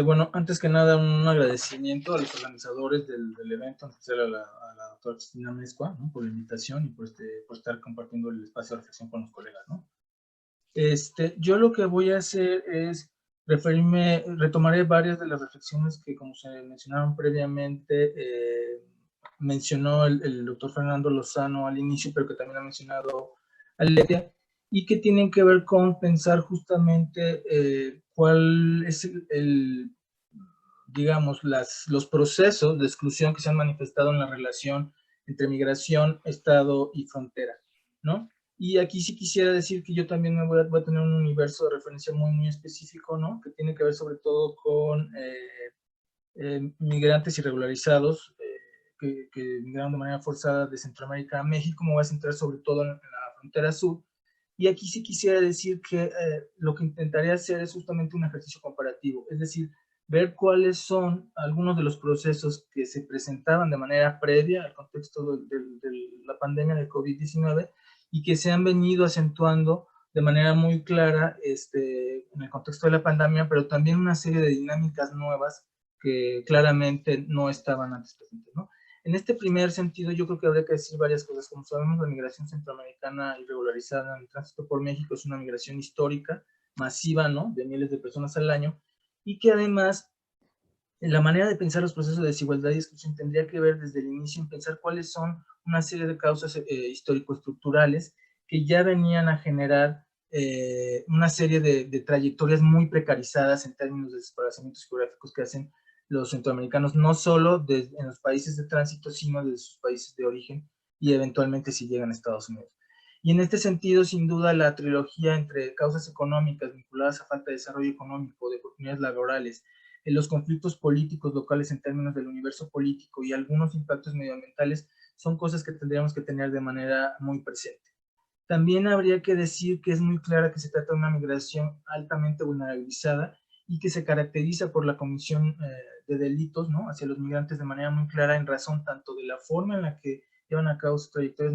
Bueno, antes que nada, un agradecimiento a los organizadores del evento, en especial a la doctora Cristina Mezcua, ¿no? Por la invitación y por estar compartiendo el espacio de reflexión con los colegas, ¿no? Yo lo que voy a hacer es retomaré varias de las reflexiones que, como se mencionaron previamente, mencionó el doctor Fernando Lozano al inicio, pero que también ha mencionado Aletia, y que tienen que ver con pensar justamente cuál es digamos, los procesos de exclusión que se han manifestado en la relación entre migración, Estado y frontera, ¿no? Y aquí sí quisiera decir que yo también voy a tener un universo de referencia muy específico, ¿no? Que tiene que ver sobre todo con migrantes irregularizados que migraron de manera forzada de Centroamérica a México. Me voy a centrar sobre todo en la frontera sur. Y aquí sí quisiera decir que lo que intentaré hacer es justamente un ejercicio comparativo, es decir, ver cuáles son algunos de los procesos que se presentaban de manera previa al contexto de la pandemia del COVID-19 y que se han venido acentuando de manera muy clara en el contexto de la pandemia, pero también una serie de dinámicas nuevas que claramente no estaban antes presentes, ¿no? En este primer sentido, yo creo que habría que decir varias cosas. Como sabemos, la migración centroamericana irregularizada en el tránsito por México es una migración histórica, masiva, ¿no? De miles de personas al año, y que además la manera de pensar los procesos de desigualdad y exclusión tendría que ver desde el inicio en pensar cuáles son una serie de causas histórico-estructurales que ya venían a generar una serie de trayectorias muy precarizadas en términos de desplazamientos geográficos que hacen los centroamericanos, no solo en los países de tránsito, sino de sus países de origen y eventualmente si llegan a Estados Unidos. Y en este sentido, sin duda, la trilogía entre causas económicas vinculadas a falta de desarrollo económico, de oportunidades laborales, los conflictos políticos locales en términos del universo político y algunos impactos medioambientales son cosas que tendríamos que tener de manera muy presente. También habría que decir que es muy clara que se trata de una migración altamente vulnerabilizada y que se caracteriza por la comisión de delitos, ¿no? Hacia los migrantes de manera muy clara en razón tanto de la forma en la que llevan a cabo sus trayectorias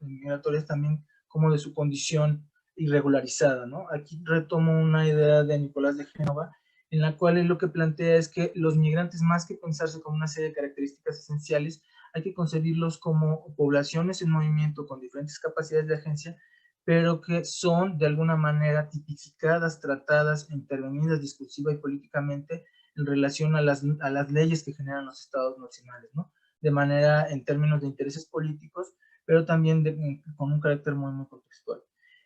migratorias también como de su condición irregularizada, ¿no? Aquí retomo una idea de Nicolás de Génova en la cual él lo que plantea es que los migrantes, más que pensarse como una serie de características esenciales, hay que concebirlos como poblaciones en movimiento con diferentes capacidades de agencia, pero que son de alguna manera tipificadas, tratadas, intervenidas discursiva y políticamente en relación a las leyes que generan los estados nacionales, ¿no? De manera en términos de intereses políticos, pero también con un carácter muy contextual.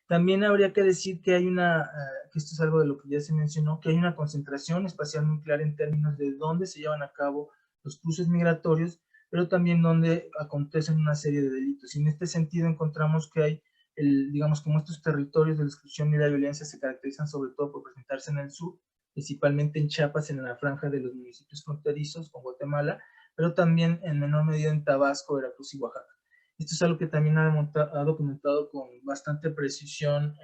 También habría que decir que hay que esto es algo de lo que ya se mencionó, que hay una concentración espacial muy clara en términos de dónde se llevan a cabo los cruces migratorios, pero también donde acontecen una serie de delitos. Y en este sentido encontramos que hay, digamos, como estos territorios de la exclusión y la violencia se caracterizan sobre todo por presentarse en el sur, principalmente en Chiapas, en la franja de los municipios fronterizos con Guatemala, pero también en menor medida en Tabasco, Veracruz y Oaxaca. Esto es algo que también ha documentado con bastante precisión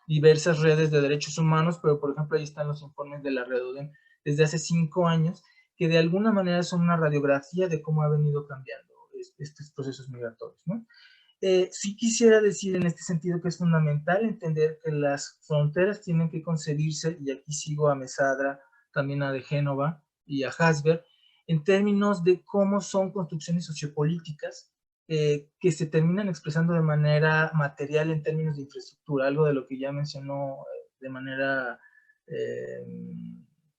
diversas redes de derechos humanos, pero por ejemplo ahí están los informes de la Redodem desde hace 5 años, que de alguna manera son una radiografía de cómo ha venido cambiando estos procesos migratorios, ¿no? Sí quisiera decir en este sentido que es fundamental entender que las fronteras tienen que concebirse, y aquí sigo a Mesadra, también a De Génova y a Hasber, en términos de cómo son construcciones sociopolíticas que se terminan expresando de manera material en términos de infraestructura, algo de lo que ya mencionó de manera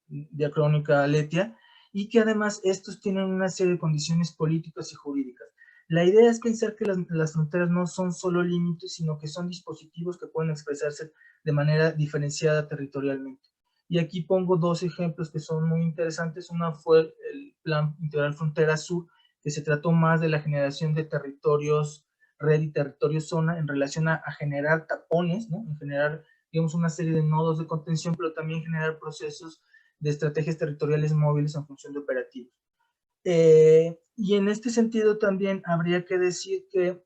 diacrónica Letia, y que además estos tienen una serie de condiciones políticas y jurídicas. La idea es pensar que las fronteras no son solo límites, sino que son dispositivos que pueden expresarse de manera diferenciada territorialmente. Y aquí pongo 2 ejemplos que son muy interesantes. Una fue el Plan Integral Frontera Sur, que se trató más de la generación de territorios red y territorios zona en relación a generar tapones, ¿no? En generar, digamos, una serie de nodos de contención, pero también generar procesos de estrategias territoriales móviles en función de operativos. Y en este sentido también habría que decir que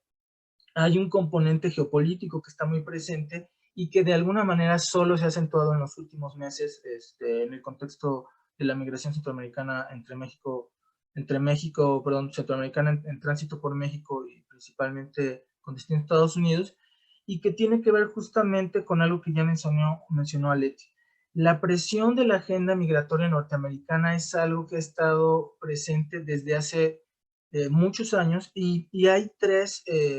hay un componente geopolítico que está muy presente y que de alguna manera solo se ha acentuado en los últimos meses en el contexto de la migración centroamericana centroamericana en tránsito por México y principalmente con destino a Estados Unidos, y que tiene que ver justamente con algo que ya mencionó Aleti. La presión de la agenda migratoria norteamericana es algo que ha estado presente desde hace muchos años y hay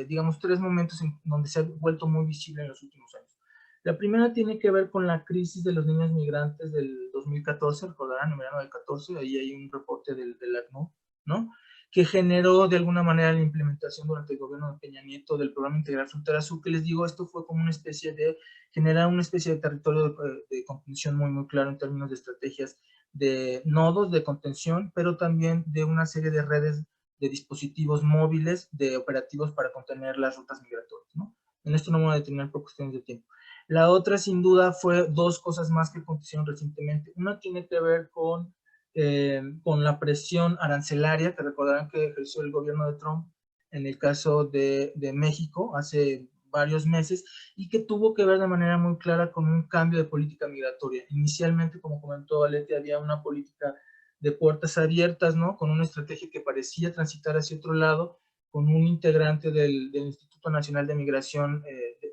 digamos, tres momentos en donde se ha vuelto muy visible en los últimos años. La primera tiene que ver con la crisis de los niños migrantes del 2014, recordarán, en verano del 14, ahí hay un reporte del ACNUR, ¿no? Que generó de alguna manera la implementación durante el gobierno de Peña Nieto del programa Integral Frontera Sur, que les digo, esto fue como una especie de generar una especie de territorio de contención muy, muy claro en términos de estrategias de nodos de contención, pero también de una serie de redes de dispositivos móviles, de operativos para contener las rutas migratorias, ¿no? En esto no me voy a detener por cuestiones de tiempo. La otra, sin duda, fue dos cosas más que acontecieron recientemente. Una tiene que ver con la presión arancelaria, que recordarán que ejerció el gobierno de Trump en el caso de México hace varios meses, y que tuvo que ver de manera muy clara con un cambio de política migratoria. Inicialmente, como comentó Aleti, había una política de puertas abiertas, ¿no? Con una estrategia que parecía transitar hacia otro lado, con un integrante del Instituto Nacional de Migración,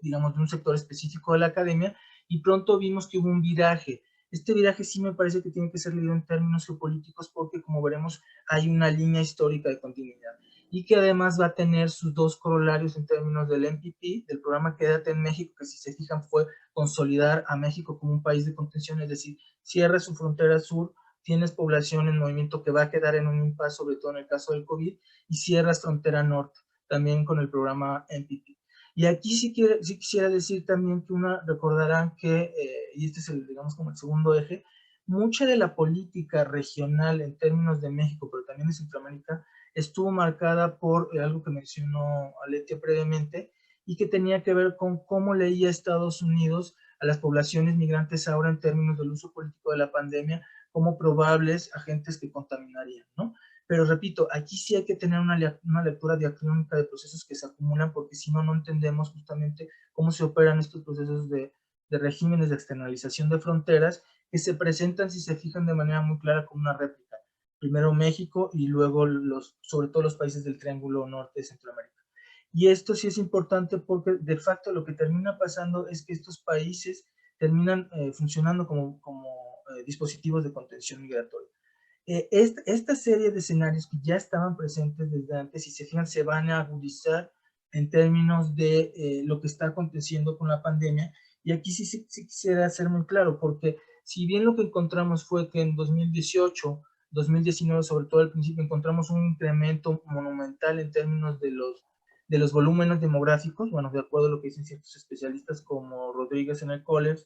digamos, de un sector específico de la academia, y pronto vimos que hubo un viraje. Este viraje sí me parece que tiene que ser leído en términos geopolíticos porque, como veremos, hay una línea histórica de continuidad y que además va a tener sus dos corolarios en términos del MPP, del programa Quédate en México, que si se fijan fue consolidar a México como un país de contención, es decir, cierra su frontera sur, tienes población en movimiento que va a quedar en un impasse, sobre todo en el caso del COVID, y cierras frontera norte, también con el programa MPP. Y aquí sí quisiera decir también que recordarán que, y este es digamos como el segundo eje, mucha de la política regional en términos de México, pero también de Centroamérica, estuvo marcada por algo que mencionó Aletia previamente y que tenía que ver con cómo leía Estados Unidos a las poblaciones migrantes ahora en términos del uso político de la pandemia como probables agentes que contaminarían, ¿no? Pero repito, aquí sí hay que tener una lectura diacrónica de procesos que se acumulan porque si no, no entendemos justamente cómo se operan estos procesos de regímenes de externalización de fronteras que se presentan, si se fijan, de manera muy clara como una réplica. Primero México y luego sobre todo los países del Triángulo Norte de Centroamérica. Y esto sí es importante porque de facto lo que termina pasando es que estos países terminan funcionando como dispositivos de contención migratoria. Esta serie de escenarios que ya estaban presentes desde antes, y se fijan, se van a agudizar en términos de lo que está aconteciendo con la pandemia. Y aquí sí quisiera ser muy claro, porque si bien lo que encontramos fue que en 2018, 2019, sobre todo al principio, encontramos un incremento monumental en términos de los volúmenes demográficos, bueno, de acuerdo a lo que dicen ciertos especialistas como Rodríguez en el College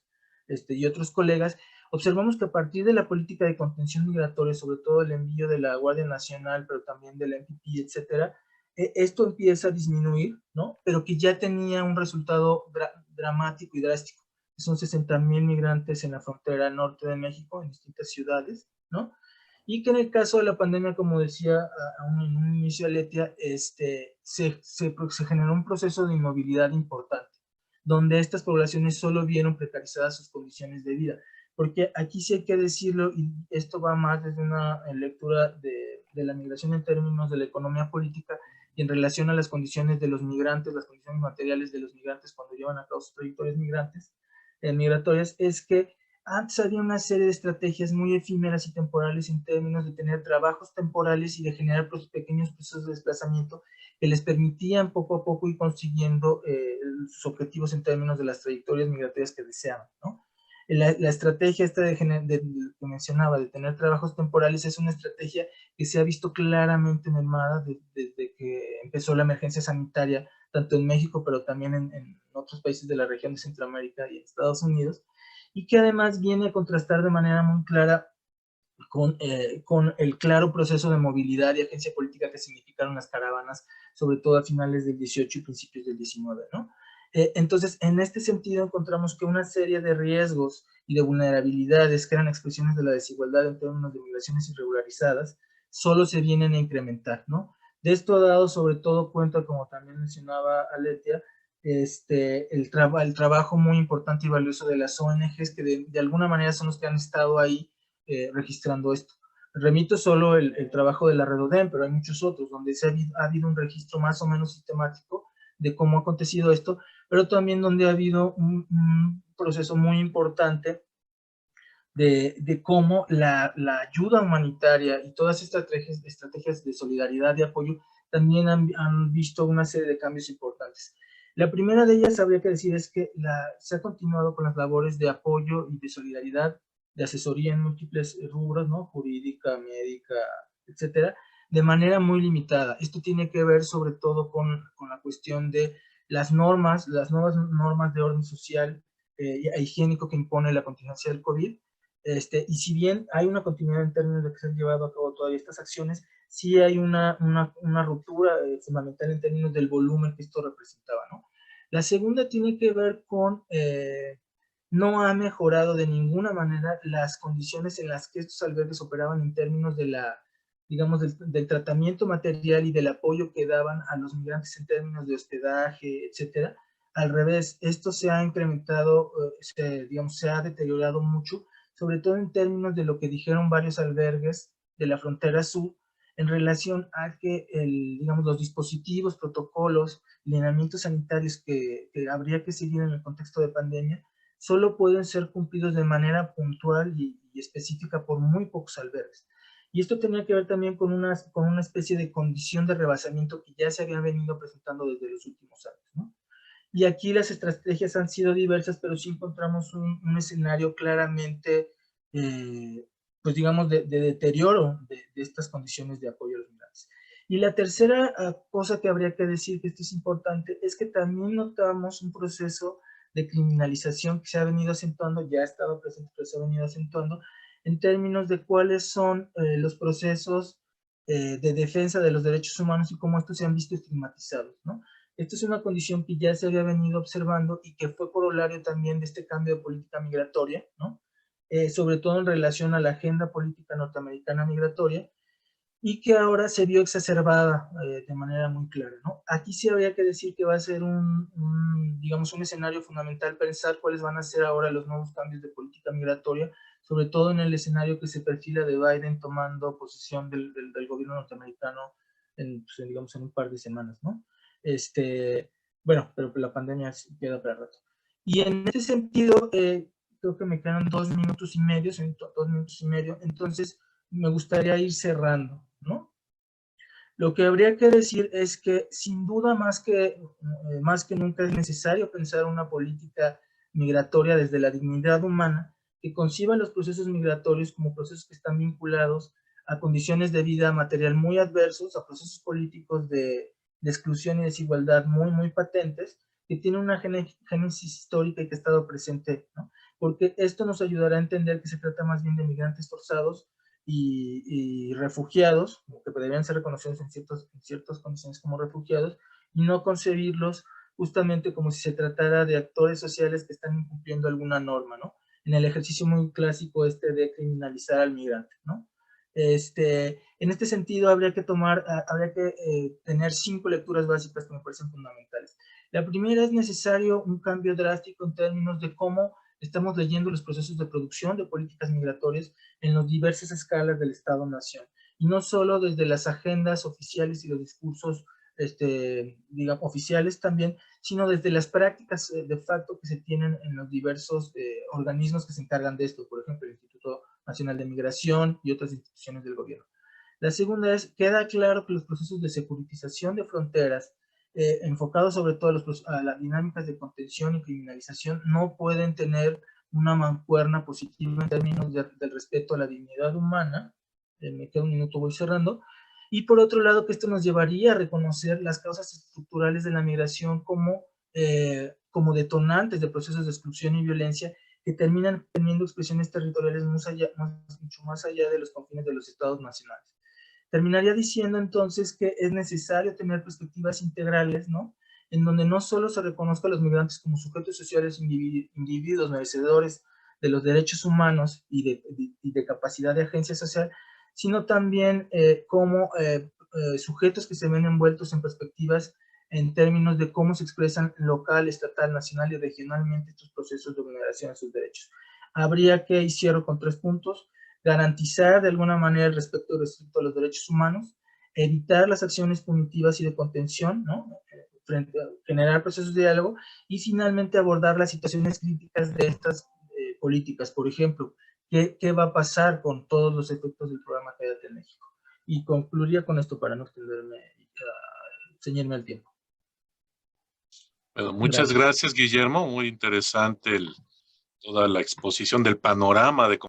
y otros colegas, observamos que a partir de la política de contención migratoria, sobre todo el envío de la Guardia Nacional, pero también del MPP, etcétera, esto empieza a disminuir, ¿no? Pero que ya tenía un resultado dramático y drástico. Son 60,000 migrantes en la frontera norte de México, en distintas ciudades, ¿no? Y que en el caso de la pandemia, como decía en un inicio Aletia, se generó un proceso de inmovilidad importante, donde estas poblaciones solo vieron precarizadas sus condiciones de vida. Porque aquí sí hay que decirlo, y esto va más desde una lectura de la migración en términos de la economía política y en relación a las condiciones de los migrantes, las condiciones materiales de los migrantes cuando llevan a cabo sus trayectorias migratorias, es que antes había una serie de estrategias muy efímeras y temporales en términos de tener trabajos temporales y de generar pequeños procesos de desplazamiento que les permitían poco a poco ir consiguiendo sus objetivos en términos de las trayectorias migratorias que deseaban, ¿no? La estrategia esta que mencionaba, de tener trabajos temporales, es una estrategia que se ha visto claramente mermada desde que empezó la emergencia sanitaria, tanto en México, pero también en otros países de la región de Centroamérica y en Estados Unidos, y que además viene a contrastar de manera muy clara con el claro proceso de movilidad y agencia política que significaron las caravanas, sobre todo a finales del 18 y principios del 19, ¿no? Entonces, en este sentido, encontramos que una serie de riesgos y de vulnerabilidades que eran expresiones de la desigualdad en términos de migraciones irregularizadas, solo se vienen a incrementar, ¿no? De esto ha dado sobre todo cuenta, como también mencionaba Aletia, el trabajo muy importante y valioso de las ONGs, que de alguna manera son los que han estado ahí registrando esto. Remito solo el trabajo de la Redodem, pero hay muchos otros donde ha habido un registro más o menos sistemático de cómo ha acontecido esto, pero también donde ha habido un proceso muy importante de cómo la ayuda humanitaria y todas estas estrategias de solidaridad y apoyo también han visto una serie de cambios importantes. La primera de ellas, habría que decir, es que se ha continuado con las labores de apoyo y de solidaridad, de asesoría en múltiples rubros, ¿no? Jurídica, médica, etcétera, de manera muy limitada. Esto tiene que ver sobre todo con la cuestión de las nuevas normas de orden social e higiénico que impone la contingencia del COVID. Y si bien hay una continuidad en términos de que se han llevado a cabo todavía estas acciones, sí hay una ruptura fundamental en términos del volumen que esto representaba, ¿no? La segunda tiene que ver con, no ha mejorado de ninguna manera las condiciones en las que estos albergues operaban en términos de digamos, del tratamiento material y del apoyo que daban a los migrantes en términos de hospedaje, etcétera. Al revés, esto se ha incrementado, digamos, se ha deteriorado mucho, sobre todo en términos de lo que dijeron varios albergues de la frontera sur, en relación a que digamos, los dispositivos, protocolos, lineamientos sanitarios que habría que seguir en el contexto de pandemia, solo pueden ser cumplidos de manera puntual y específica por muy pocos albergues. Y esto tenía que ver también con una especie de condición de rebasamiento que ya se había venido presentando desde los últimos años, ¿no? Y aquí las estrategias han sido diversas, pero sí encontramos un escenario claramente, pues digamos, de deterioro de estas condiciones de apoyo a los migrantes. Y la tercera cosa que habría que decir, que esto es importante, es que también notamos un proceso de criminalización que se ha venido acentuando, ya estaba presente, pero se ha venido acentuando, en términos de cuáles son los procesos de defensa de los derechos humanos y cómo estos se han visto estigmatizados, ¿no? Esto es una condición que ya se había venido observando y que fue corolario también de este cambio de política migratoria, ¿no? Sobre todo en relación a la agenda política norteamericana migratoria, y que ahora se vio exacerbada de manera muy clara, ¿no? Aquí sí habría que decir que va a ser digamos, un escenario fundamental pensar cuáles van a ser ahora los nuevos cambios de política migratoria, sobre todo en el escenario que se perfila de Biden tomando posesión del gobierno norteamericano pues, digamos, en un par de semanas, ¿no? Bueno, pero la pandemia queda para rato. Y en ese sentido, creo que me quedan 2 minutos y medio, entonces me gustaría ir cerrando, ¿no? Lo que habría que decir es que sin duda más que nunca es necesario pensar una política migratoria desde la dignidad humana que conciba los procesos migratorios como procesos que están vinculados a condiciones de vida material muy adversos, a procesos políticos de exclusión y desigualdad muy, muy patentes, que tienen una génesis histórica y que ha estado presente, ¿no? Porque esto nos ayudará a entender que se trata más bien de migrantes forzados y refugiados, que debían ser reconocidos en ciertas condiciones como refugiados, y no concebirlos justamente como si se tratara de actores sociales que están incumpliendo alguna norma, ¿no? En el ejercicio muy clásico de criminalizar al migrante, ¿no? En este sentido, habría que tener 5 lecturas básicas que me parecen fundamentales. La primera, es necesario un cambio drástico en términos de cómo estamos leyendo los procesos de producción de políticas migratorias en las diversas escalas del Estado-Nación, y no solo desde las agendas oficiales y los discursos digamos, oficiales también, sino desde las prácticas de facto que se tienen en los diversos organismos que se encargan de esto, por ejemplo, el Instituto Nacional de Migración y otras instituciones del gobierno. La segunda es, queda claro que los procesos de securitización de fronteras, enfocados sobre todo a las dinámicas de contención y criminalización, no pueden tener una mancuerna positiva en términos del respeto a la dignidad humana. Me queda un minuto, voy cerrando. Y por otro lado, que esto nos llevaría a reconocer las causas estructurales de la migración como detonantes de procesos de exclusión y violencia que terminan teniendo expresiones territoriales mucho más allá de los confines de los estados nacionales. Terminaría diciendo entonces que es necesario tener perspectivas integrales, ¿no? En donde no solo se reconozca a los migrantes como sujetos sociales, individuos merecedores de los derechos humanos y de capacidad de agencia social, sino también como sujetos que se ven envueltos en perspectivas en términos de cómo se expresan local, estatal, nacional y regionalmente estos procesos de vulneración a sus derechos. Habría que, y cierro con 3 puntos, garantizar de alguna manera el respeto a los derechos humanos, evitar las acciones punitivas y de contención, ¿no? Generar procesos de diálogo, y finalmente abordar las situaciones críticas de estas políticas. Por ejemplo, qué va a pasar con todos los efectos del programa Quédate en México. Y concluiría con esto para no extenderme, ceñirme al tiempo. Bueno, muchas gracias, Guillermo. Muy interesante toda la exposición del panorama de